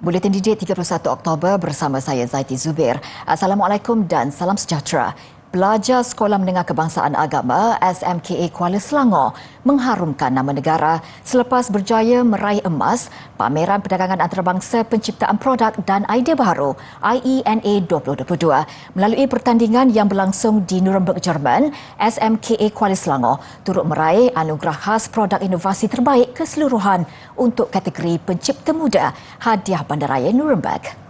Buletin DJ 31 Oktober bersama saya Zaiti Zubir. Assalamualaikum dan salam sejahtera. Pelajar Sekolah Menengah Kebangsaan Agama SMKA Kuala Selangor mengharumkan nama negara selepas berjaya meraih emas Pameran Perdagangan Antarabangsa Penciptaan Produk dan Idea Baharu IENA 2022. Melalui pertandingan yang berlangsung di Nuremberg, Jerman, SMKA Kuala Selangor turut meraih anugerah khas Produk Inovasi Terbaik keseluruhan untuk kategori Pencipta Muda Hadiah Bandaraya Nuremberg.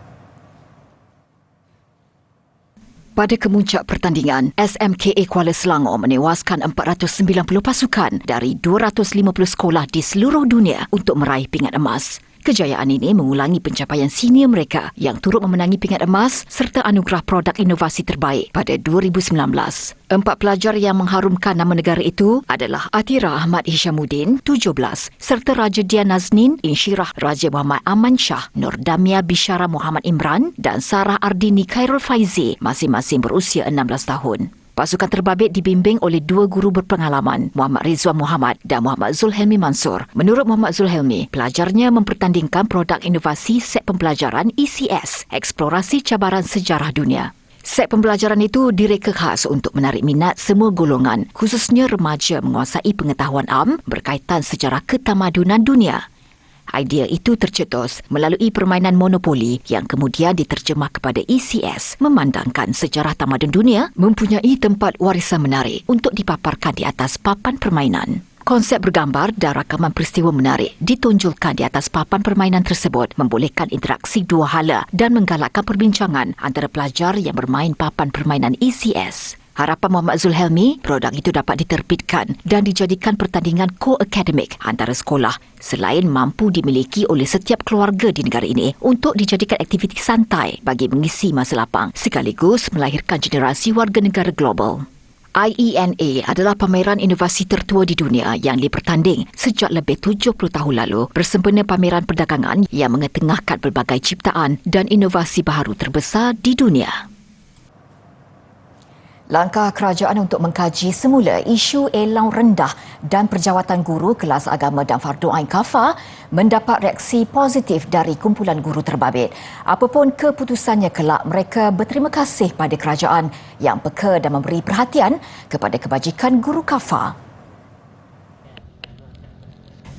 Pada kemuncak pertandingan, SMKA Kuala Selangor menewaskan 490 pasukan dari 250 sekolah di seluruh dunia untuk meraih pingat emas. Kejayaan ini mengulangi pencapaian senior mereka yang turut memenangi pingat emas serta anugerah produk inovasi terbaik pada 2019. 4 pelajar yang mengharumkan nama negara itu adalah Atira Ahmad Hishamuddin, 17, serta Raja Dian Nazneen, Insyirah Raja Muhammad Aman Shah, Nordamia Bishara Muhammad Imran dan Sarah Ardini Khairul Faizi, masing-masing berusia 16 tahun. Pasukan terbabit dibimbing oleh 2 guru berpengalaman, Muhammad Rizwan Muhammad dan Muhammad Zulhelmi Mansur. Menurut Muhammad Zulhelmi, pelajarnya mempertandingkan produk inovasi set pembelajaran ECS, Eksplorasi Cabaran Sejarah Dunia. Set pembelajaran itu direka khas untuk menarik minat semua golongan, khususnya remaja menguasai pengetahuan am berkaitan sejarah ketamadunan dunia. Idea itu tercetus melalui permainan monopoli yang kemudian diterjemah kepada ECS, memandangkan sejarah tamadun dunia mempunyai tempat warisan menarik untuk dipaparkan di atas papan permainan. Konsep bergambar dan rakaman peristiwa menarik ditonjolkan di atas papan permainan tersebut, membolehkan interaksi dua hala dan menggalakkan perbincangan antara pelajar yang bermain papan permainan ECS. Harapan Muhammad Zulhelmi, produk itu dapat diterbitkan dan dijadikan pertandingan co-akademik antara sekolah selain mampu dimiliki oleh setiap keluarga di negara ini untuk dijadikan aktiviti santai bagi mengisi masa lapang sekaligus melahirkan generasi warga negara global. IENA adalah pameran inovasi tertua di dunia yang dipertanding sejak lebih 70 tahun lalu bersempena pameran perdagangan yang mengetengahkan pelbagai ciptaan dan inovasi baharu terbesar di dunia. Langkah kerajaan untuk mengkaji semula isu elang rendah dan perjawatan guru kelas agama dan fardu ain kafah mendapat reaksi positif dari kumpulan guru terbabit. Apapun keputusannya kelak, mereka berterima kasih pada kerajaan yang peka dan memberi perhatian kepada kebajikan guru kafah.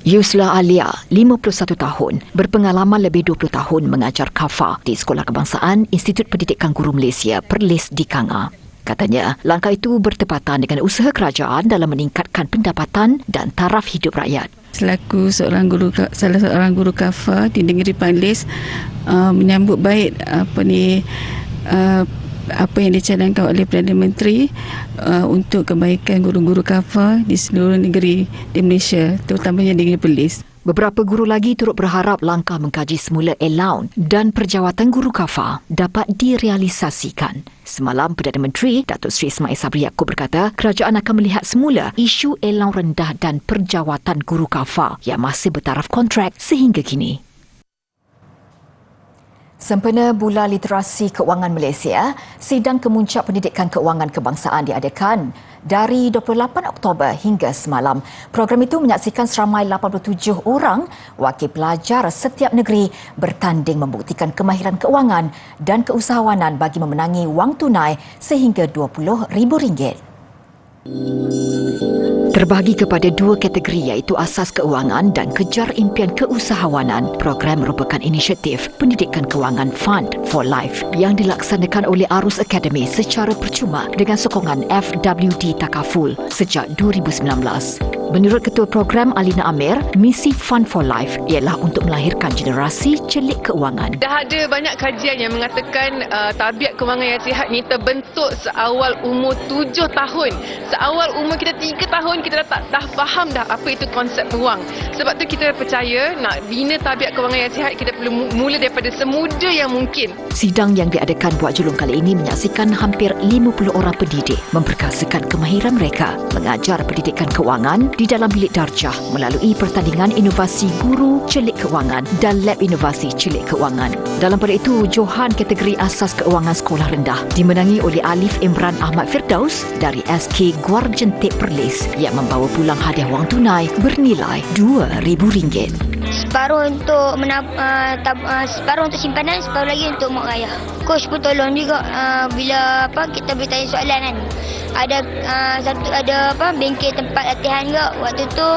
Yusla Alia, 51 tahun, berpengalaman lebih 20 tahun mengajar kafah di Sekolah Kebangsaan Institut Pendidikan Guru Malaysia, Perlis di Kanga. Katanya, langkah itu bertepatan dengan usaha kerajaan dalam meningkatkan pendapatan dan taraf hidup rakyat. Selaku salah seorang guru kafah di negeri Perlis, menyambut baik apa yang dicadangkan oleh Perdana Menteri untuk kebaikan guru-guru kafah di seluruh negeri di Malaysia, terutamanya di negeri Perlis. Beberapa guru lagi turut berharap langkah mengkaji semula allowance dan perjawatan guru kafah dapat direalisasikan. Semalam, Perdana Menteri Datuk Seri Ismail Sabri Yaakob berkata kerajaan akan melihat semula isu allowance rendah dan perjawatan guru kafah yang masih bertaraf kontrak sehingga kini. Sempena Bulan Literasi Keuangan Malaysia, sidang kemuncak pendidikan keuangan kebangsaan diadakan dari 28 Oktober hingga semalam. Program itu menyaksikan seramai 87 orang wakil pelajar setiap negeri bertanding membuktikan kemahiran keuangan dan keusahawanan bagi memenangi wang tunai sehingga RM20,000. Terbahagi kepada 2 kategori iaitu asas keuangan dan kejar impian keusahawanan. Program merupakan inisiatif pendidikan kewangan Fund for Life yang dilaksanakan oleh Arus Academy secara percuma dengan sokongan FWD Takaful sejak 2019. Menurut Ketua Program Alina Amir, misi Fund for Life ialah untuk melahirkan generasi celik keuangan. Dah ada banyak kajian yang mengatakan tabiat kewangan yang sihat ni terbentuk seawal umur 7 tahun. Seawal umur kita 3 tahun kita dah faham dah apa itu konsep wang. Sebab tu kita percaya nak bina tabiat kewangan yang sihat kita perlu mula daripada semuda yang mungkin. Sidang yang diadakan Buat Julung kali ini menyaksikan hampir 50 orang pendidik memperkasakan kemahiran mereka mengajar pendidikan keuangan di dalam bilik darjah melalui pertandingan inovasi guru celik keuangan dan lab inovasi celik keuangan. Dalam pada itu, johan kategori asas keuangan sekolah rendah dimenangi oleh Alif Imran Ahmad Firdaus dari SK Guar Jentik Perlis yang membawa pulang hadiah wang tunai bernilai RM2,000. Separuh untuk separuh untuk simpanan, separuh lagi untuk mak raya. Coach pun tolong juga bila kita bertanya soalan kan. Ada bengkel tempat latihan juga. Waktu tu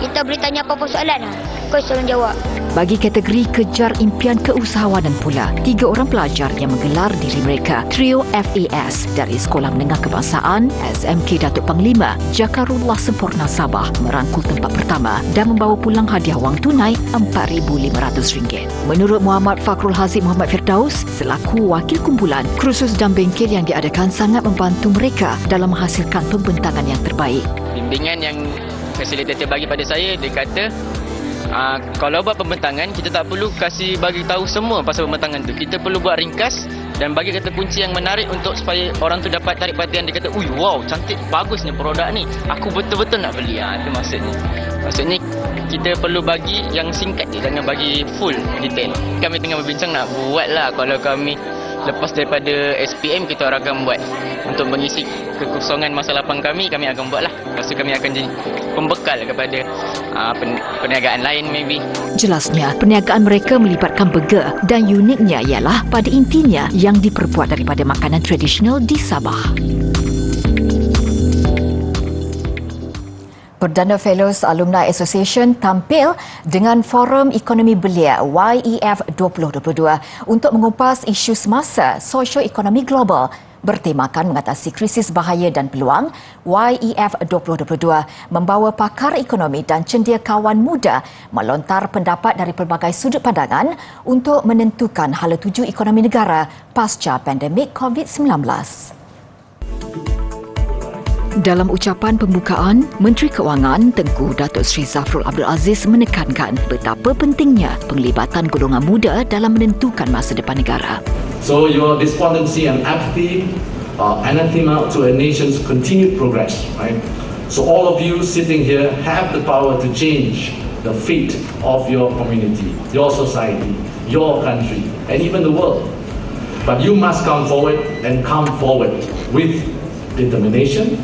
kita boleh tanya apa-apa soalan lah. Coach tolong jawab. Bagi kategori kejar impian keusahawanan pula, 3 orang pelajar yang menggelar diri mereka Trio FAS dari Sekolah Menengah Kebangsaan SMK Datuk Panglima Jakarullah Sempurna Sabah merangkul tempat pertama dan membawa pulang hadiah wang tunai RM4,500. Menurut Muhammad Fakrul Haziq Muhammad Firdaus selaku wakil kumpulan, kursus dan bengkel yang diadakan sangat membantu mereka dalam menghasilkan pembentangan yang terbaik. Bimbingan yang fasilitator bagi pada saya, dia kata kalau buat pembentangan, kita tak perlu bagi tahu semua pasal pembentangan tu. Kita perlu buat ringkas dan bagi kata kunci yang menarik untuk supaya orang tu dapat tarik perhatian. Dia kata, "Ui, wow, cantik, bagusnya produk ni. Aku betul-betul nak beli." Itu maksudnya. Maksudnya kita perlu bagi yang singkat je, jangan bagi full detail. Kami tengah berbincang nak buat lah. Kalau kami lepas daripada SPM, kita akan buat untuk mengisi kekosongan masa lapang kami akan buat lah. Lepas tu kami akan jadi pembekal kepada perniagaan lain maybe. Jelasnya, perniagaan mereka melibatkan burger dan uniknya ialah pada intinya yang diperbuat daripada makanan tradisional di Sabah. Perdana Fellows Alumni Association tampil dengan Forum Ekonomi Belia YEF 2022 untuk mengupas isu semasa sosio-ekonomi global bertemakan mengatasi krisis bahaya dan peluang. YEF 2022 membawa pakar ekonomi dan cendekiawan muda melontar pendapat dari pelbagai sudut pandangan untuk menentukan hala tuju ekonomi negara pasca pandemik COVID-19. Dalam ucapan pembukaan, Menteri Kewangan Tengku Datuk Seri Zafrul Abdul Aziz menekankan betapa pentingnya penglibatan golongan muda dalam menentukan masa depan negara. So your despondency and apathy are anathema to a nation's continued progress, right? So all of you sitting here have the power to change the fate of your community, your society, your country, and even the world. But you must come forward with determination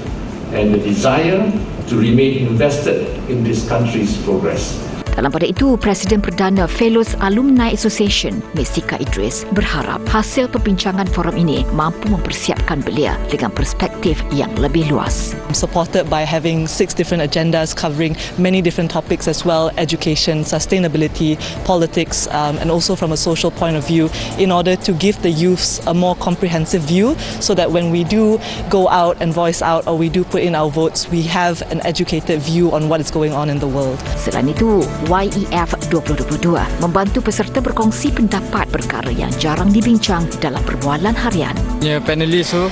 and the desire to remain invested in this country's progress. Dalam pada itu, Presiden Perdana Fellows Alumni Association, Mesika Idris, berharap hasil perbincangan forum ini mampu mempersiapkan belia dengan perspektif yang lebih luas. Supported by having 6 different agendas covering many different topics as well, education, sustainability, politics, and also from a social point of view, in order to give the youths a more comprehensive view so that when we do go out and voice out or we do put in our votes, we have an educated view on what is going on in the world. Selain itu, YEF 2022 membantu peserta berkongsi pendapat perkara yang jarang dibincang dalam perbualan harian. Panelis tu,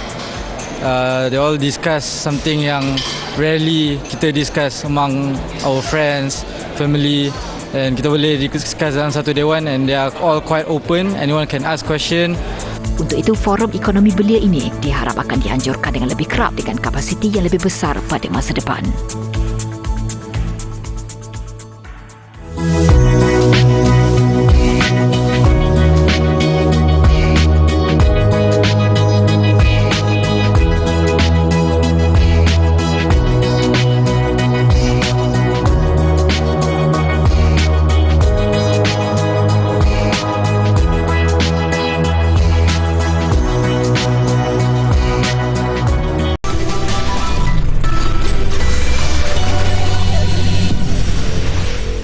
they all discuss something yang rarely kita discuss among our friends, family, and kita boleh discuss dalam satu dewan and they are all quite open, anyone can ask question. Untuk itu, Forum Ekonomi Belia ini diharap akan dianjurkan dengan lebih kerap dengan kapasiti yang lebih besar pada masa depan.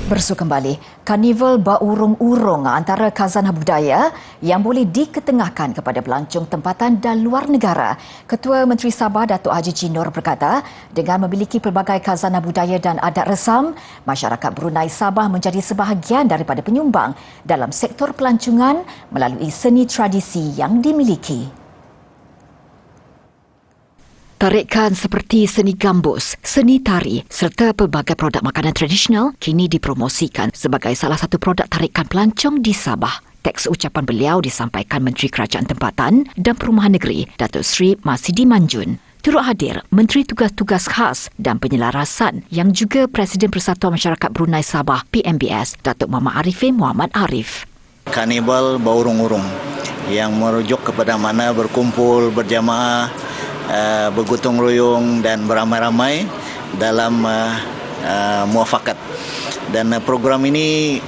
Bersu kembali, Karnival Berurung-urung antara khazanah budaya yang boleh diketengahkan kepada pelancong tempatan dan luar negara. Ketua Menteri Sabah Datuk Haji Jinor berkata, dengan memiliki pelbagai khazanah budaya dan adat resam, masyarakat Brunei Sabah menjadi sebahagian daripada penyumbang dalam sektor pelancongan melalui seni tradisi yang dimiliki. Tarikan seperti seni gambus, seni tari serta pelbagai produk makanan tradisional kini dipromosikan sebagai salah satu produk tarikan pelancong di Sabah. Teks ucapan beliau disampaikan Menteri Kerajaan Tempatan dan Perumahan Negeri Datuk Seri Masidi Manjun. Turut hadir Menteri Tugas-Tugas Khas dan Penyelarasan yang juga Presiden Persatuan Masyarakat Brunei Sabah PMBS Datuk Muhammad Arifin Muhammad Arif. Karnival Berurung-urung yang merujuk kepada mana berkumpul berjamaah, bergotong royong dan beramai-ramai dalam muafakat. Dan program ini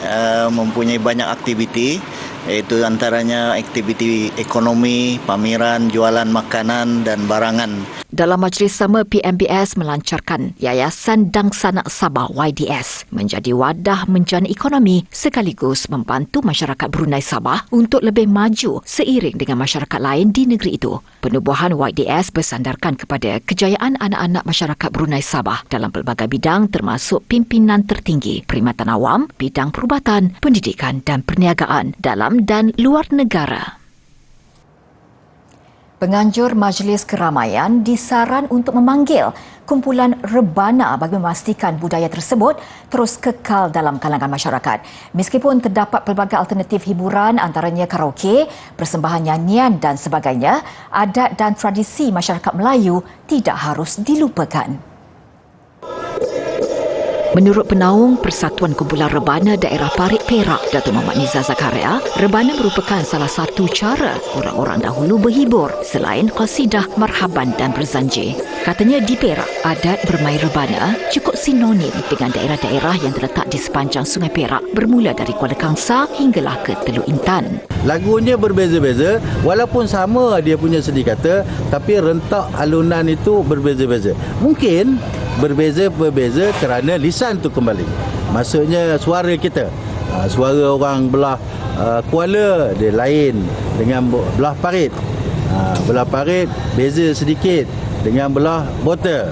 mempunyai banyak aktiviti, iaitu antaranya aktiviti ekonomi, pameran, jualan makanan dan barangan. Dalam majlis sama, PMBS melancarkan Yayasan Dang Sanak Sabah YDS menjadi wadah menjana ekonomi sekaligus membantu masyarakat Brunei Sabah untuk lebih maju seiring dengan masyarakat lain di negeri itu. Penubuhan YDS bersandarkan kepada kejayaan anak-anak masyarakat Brunei Sabah dalam pelbagai bidang termasuk pimpinan tertinggi, perkhidmatan awam, bidang perubatan, pendidikan dan perniagaan dalam dan luar negara. Penganjur Majlis Keramaian disaran untuk memanggil kumpulan rebana bagi memastikan budaya tersebut terus kekal dalam kalangan masyarakat. Meskipun terdapat pelbagai alternatif hiburan antaranya karaoke, persembahan nyanyian dan sebagainya, adat dan tradisi masyarakat Melayu tidak harus dilupakan. Menurut penaung Persatuan Kumpulan Rebana Daerah Parit Perak, Datuk Muhammad Nizar Zakaria, rebana merupakan salah satu cara orang-orang dahulu berhibur selain qasidah marhaban dan berzanjir. Katanya di Perak, adat bermain rebana cukup sinonim dengan daerah-daerah yang terletak di sepanjang Sungai Perak bermula dari Kuala Kangsar hinggalah ke Teluk Intan. Lagunya berbeza-beza, walaupun sama dia punya seni kata, tapi rentak alunan itu berbeza-beza. Mungkin berbeza kerana lisan tu kembali. Maksudnya suara kita. Suara orang belah Kuala dia lain dengan belah Parit. Belah Parit beza sedikit dengan belah Bota,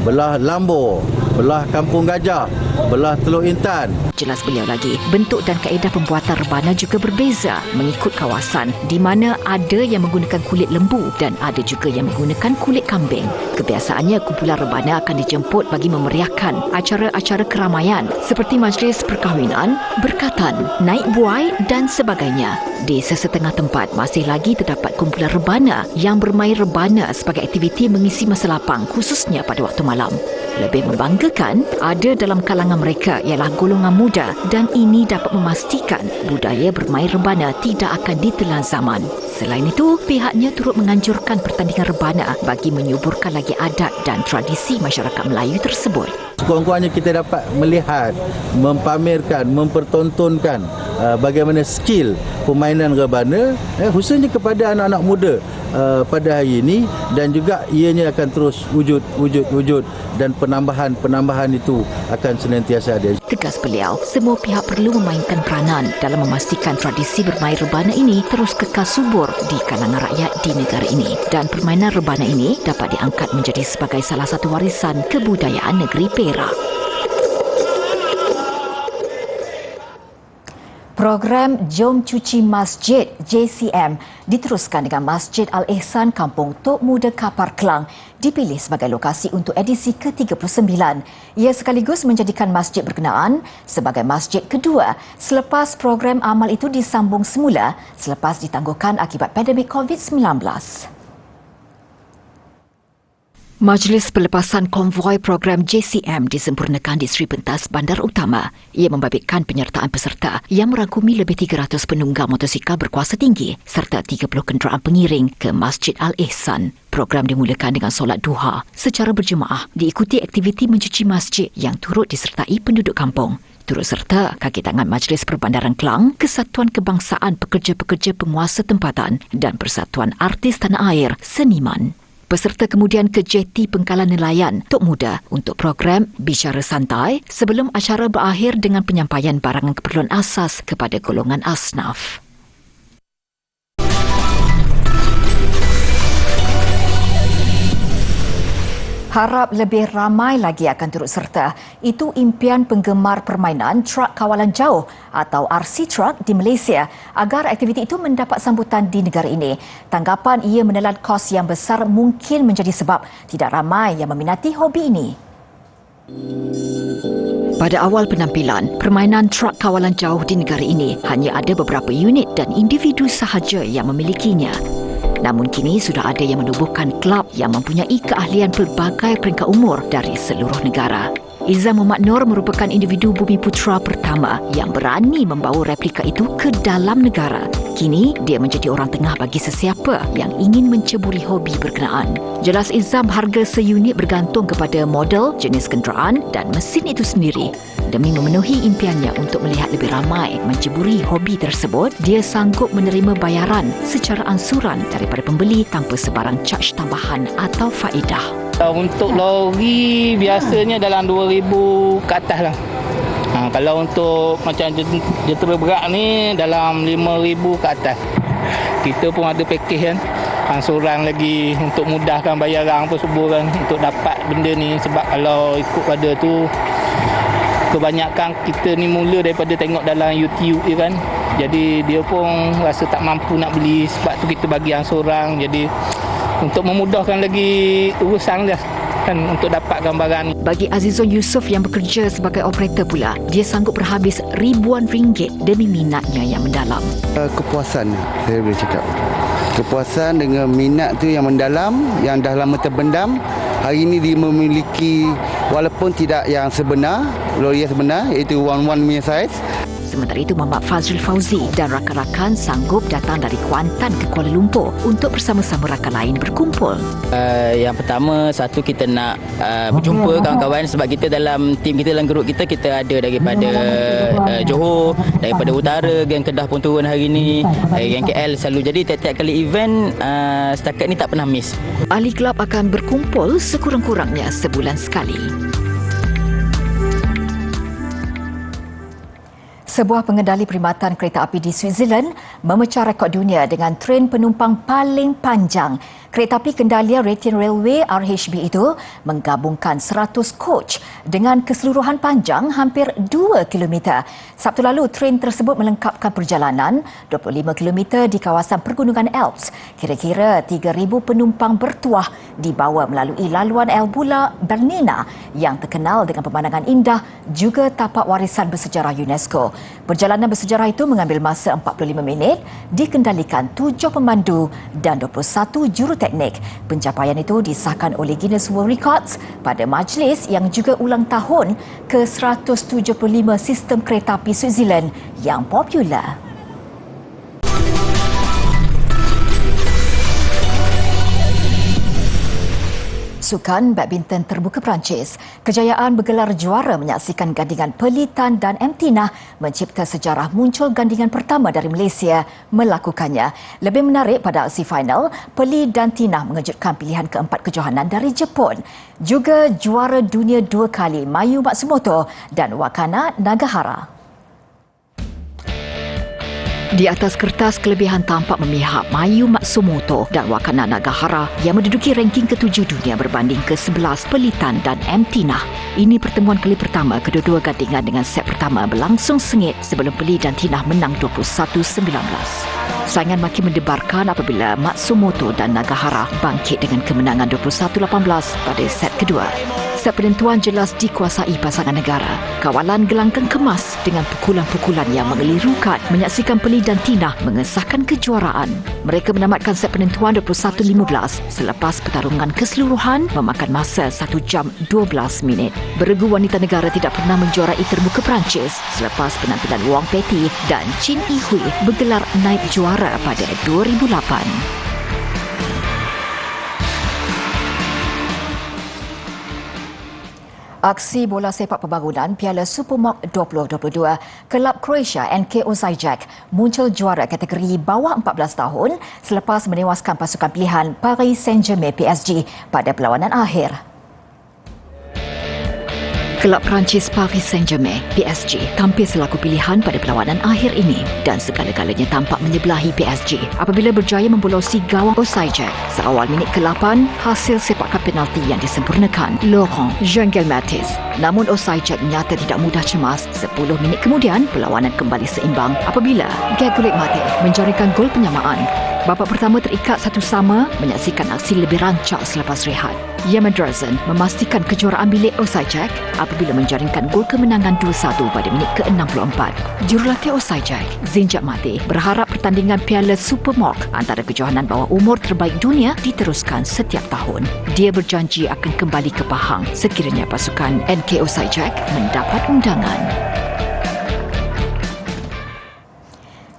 belah Lambor, belah Kampung Gajah, belah Teluk Intan. Jelas beliau lagi, bentuk dan kaedah pembuatan rebana juga berbeza mengikut kawasan di mana ada yang menggunakan kulit lembu dan ada juga yang menggunakan kulit kambing. Kebiasaannya kumpulan rebana akan dijemput bagi memeriahkan acara-acara keramaian seperti majlis perkahwinan, berkatan, naik buai dan sebagainya. Di sesetengah tempat masih lagi terdapat kumpulan rebana yang bermain rebana sebagai aktiviti mengisi masa lapang khususnya pada waktu malam. Lebih membanggakan, ada dalam kalangan mereka ialah golongan muda dan ini dapat memastikan budaya bermain rebana tidak akan ditelan zaman. Selain itu, pihaknya turut menganjurkan pertandingan rebana bagi menyuburkan lagi adat dan tradisi masyarakat Melayu tersebut. Sekurang-kurangnya kita dapat melihat, mempamerkan, mempertontonkan bagaimana skill permainan rebana khususnya kepada anak-anak muda pada hari ini, dan juga ianya akan terus wujud dan penambahan itu akan senantiasa ada. Tegas beliau, semua pihak perlu memainkan peranan dalam memastikan tradisi bermain rebana ini terus kekal subur di kalangan rakyat di negara ini, dan permainan rebana ini dapat diangkat menjadi sebagai salah satu warisan kebudayaan negeri Perak. Program Jom Cuci Masjid JCM diteruskan dengan Masjid Al-Ihsan Kampung Tok Muda Kapar Kelang dipilih sebagai lokasi untuk edisi ke-39. Ia sekaligus menjadikan masjid berkenaan sebagai masjid kedua selepas program amal itu disambung semula selepas ditangguhkan akibat pandemik COVID-19. Majlis pelepasan konvoi program JCM disempurnakan di Sri Pentas Bandar Utama. Ia membabitkan penyertaan peserta yang merangkumi lebih 300 penunggang motosikal berkuasa tinggi serta 30 kenderaan pengiring ke Masjid Al-Ihsan. Program dimulakan dengan solat duha secara berjemaah diikuti aktiviti mencuci masjid yang turut disertai penduduk kampung. Turut serta kaki tangan Majlis Perbandaran Kelang, Kesatuan Kebangsaan Pekerja-Pekerja Penguasa Tempatan dan Persatuan Artis Tanah Air Seniman. Peserta kemudian ke Jeti Pengkalan Nelayan Tok Muda untuk program Bicara Santai sebelum acara berakhir dengan penyampaian barangan keperluan asas kepada golongan asnaf. Harap lebih ramai lagi akan turut serta. Itu impian penggemar permainan truk kawalan jauh atau RC Truck di Malaysia agar aktiviti itu mendapat sambutan di negara ini. Tanggapan ia menelan kos yang besar mungkin menjadi sebab tidak ramai yang meminati hobi ini. Pada awal penampilan, permainan truk kawalan jauh di negara ini hanya ada beberapa unit dan individu sahaja yang memilikinya. Namun kini sudah ada yang menubuhkan kelab yang mempunyai keahlian pelbagai peringkat umur dari seluruh negara. Izzam Muhammad Noor merupakan individu Bumi Putra pertama yang berani membawa replika itu ke dalam negara. Kini, dia menjadi orang tengah bagi sesiapa yang ingin menceburi hobi berkenaan. Jelas Izzam, harga seunit bergantung kepada model, jenis kenderaan dan mesin itu sendiri. Demi memenuhi impiannya untuk melihat lebih ramai menceburi hobi tersebut, dia sanggup menerima bayaran secara angsuran daripada pembeli tanpa sebarang caj tambahan atau faedah. Untuk lori biasanya dalam 2,000 ke atas lah. Kalau untuk macam jentera berat ni dalam 5,000 ke atas. Kita pun ada package kan, angsuran lagi untuk mudahkan bayaran apa semua kan, untuk dapat benda ni. Sebab kalau ikut pada tu, kebanyakan kita ni mula daripada tengok dalam YouTube je kan. Jadi dia pun rasa tak mampu nak beli, sebab tu kita bagi angsuran. Jadi untuk memudahkan lagi urusan dia kan, untuk dapatkan barang ni. Bagi Azizul Yusof yang bekerja sebagai operator pula, dia sanggup berhabis ribuan ringgit demi minatnya yang mendalam. Kepuasan saya boleh cakap. Kepuasan dengan minat tu yang mendalam, yang dah lama terbendam. Hari ini dia memiliki, walaupun tidak yang sebenar, lori yang sebenar, iaitu 1/1 punya size. Sementara itu, Muhammad Fazrul Fauzi dan rakan-rakan sanggup datang dari Kuantan ke Kuala Lumpur untuk bersama-sama rakan lain berkumpul. Yang pertama, satu kita nak berjumpa kawan-kawan, sebab kita dalam tim kita, dalam grup kita, kita ada daripada Johor, daripada Utara, Gang Kedah pun turun hari ini, Gang KL selalu. Jadi tiap-tiap kali event setakat ni tak pernah miss. Ahli kelab akan berkumpul sekurang-kurangnya sebulan sekali. Sebuah pengendali perkhidmatan kereta api di Switzerland memecah rekod dunia dengan tren penumpang paling panjang. Kereta api kendalian Rhaetian Railway RHB itu menggabungkan 100 coach dengan keseluruhan panjang hampir 2 km. Sabtu lalu, tren tersebut melengkapkan perjalanan 25 km di kawasan Pergunungan Alps. Kira-kira 3,000 penumpang bertuah dibawa melalui laluan Albula Bernina yang terkenal dengan pemandangan indah, juga tapak warisan bersejarah UNESCO. Perjalanan bersejarah itu mengambil masa 45 minit, dikendalikan 7 pemandu dan 21 juruteknik. Pencapaian itu disahkan oleh Guinness World Records pada majlis yang juga ulang tahun ke-175 sistem kereta api Switzerland yang popular. Sukan badminton terbuka Perancis, kejayaan bergelar juara menyaksikan gandingan Perli Tan dan M. Tina mencipta sejarah muncul gandingan pertama dari Malaysia melakukannya. Lebih menarik, pada aksi final, Perli dan Tina mengejutkan pilihan keempat kejohanan dari Jepun. Juga juara dunia 2 kali Mayu Matsumoto dan Wakana Nagahara. Di atas kertas, kelebihan tampak memihak Mayu Matsumoto dan Wakana Nagahara yang menduduki ranking ke-7 dunia berbanding ke-11 Perli Tan dan M. Tina. Ini pertemuan kali pertama kedua-dua gandingan dengan set pertama berlangsung sengit sebelum Perli dan Tina menang 21-19. Saingan makin mendebarkan apabila Matsumoto dan Nagahara bangkit dengan kemenangan 21-18 pada set kedua. Set penentuan jelas dikuasai pasangan negara. Kawalan gelanggang kemas dengan pukulan-pukulan yang mengelirukan menyaksikan Perli dan Tina mengesahkan kejuaraan. Mereka menamatkan set penentuan 21-15 selepas pertarungan keseluruhan memakan masa 1 jam 12 minit. Beregu wanita negara tidak pernah menjuarai terbuka Perancis selepas penampilan Wong Petty dan Chin Yi Hui bergelar naib juara pada 2008. Aksi bola sepak pembangunan Piala Supermok 2022, kelab Croatia NK Osijek muncul juara kategori bawah 14 tahun selepas menewaskan pasukan pilihan Paris Saint-Germain PSG pada perlawanan akhir. Kelab Perancis Paris Saint-Germain PSG tampil selaku pilihan pada perlawanan akhir ini dan segala-galanya tampak menyebelahi PSG apabila berjaya membolosi gawang Osijek. Seawal minit ke-8, hasil sepakan penalti yang disempurnakan Laurent Jean-Gelmatis. Namun Osijek nyata tidak mudah cemas. 10 minit kemudian, perlawanan kembali seimbang apabila Gegulik Mate menjaringkan gol penyamaan. Babak pertama terikat 1-1, menyaksikan aksi lebih rancak selepas rehat. Yaman Drazen memastikan kejuaraan milik Osijek apabila menjaringkan gol kemenangan 2-1 pada minit ke-64. Jurulatih Osijek, Zinjak Mati, berharap pertandingan Piala Supermok antara kejohanan bawah umur terbaik dunia diteruskan setiap tahun. Dia berjanji akan kembali ke Pahang sekiranya pasukan NK Osijek mendapat undangan.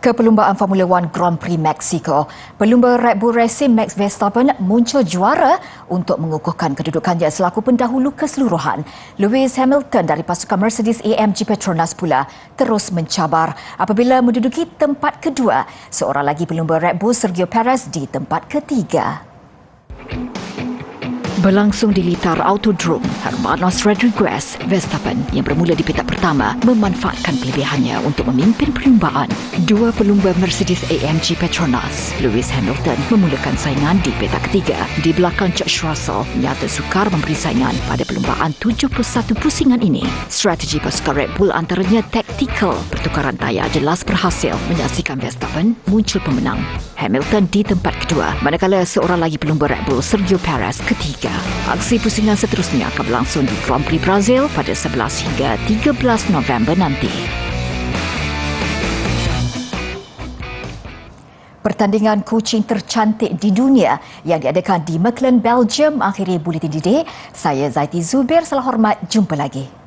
Ke perlumbaan Formula One Grand Prix Mexico, pelumba Red Bull Racing Max Verstappen muncul juara untuk mengukuhkan kedudukannya selaku pendahulu keseluruhan. Lewis Hamilton dari pasukan Mercedes-AMG Petronas pula terus mencabar apabila menduduki tempat kedua. Seorang lagi pelumba Red Bull, Sergio Perez, di tempat ketiga. Berlangsung di litar Autodrome Hermanos Rodriguez, Verstappen yang bermula di petak pertama memanfaatkan kelebihannya untuk memimpin perlumbaan. Dua pelumba Mercedes-AMG Petronas, Lewis Hamilton, memulakan saingan di petak ketiga. Di belakang George Russell nyata sukar memberi saingan pada perlumbaan 71 pusingan ini. Strategi pasukan Red Bull antaranya taktikal. Pertukaran tayar jelas berhasil menyaksikan Verstappen muncul pemenang. Hamilton di tempat kedua, manakala seorang lagi pelumba Red Bull, Sergio Perez, ketiga. Aksi pusingan seterusnya akan berlangsung di Grand Prix Brazil pada 11 hingga 13 November nanti. Pertandingan kucing tercantik di dunia yang diadakan di Mechelen, Belgium akhiri Buletin Didik. Saya Zaiti Zubir, salam hormat, jumpa lagi.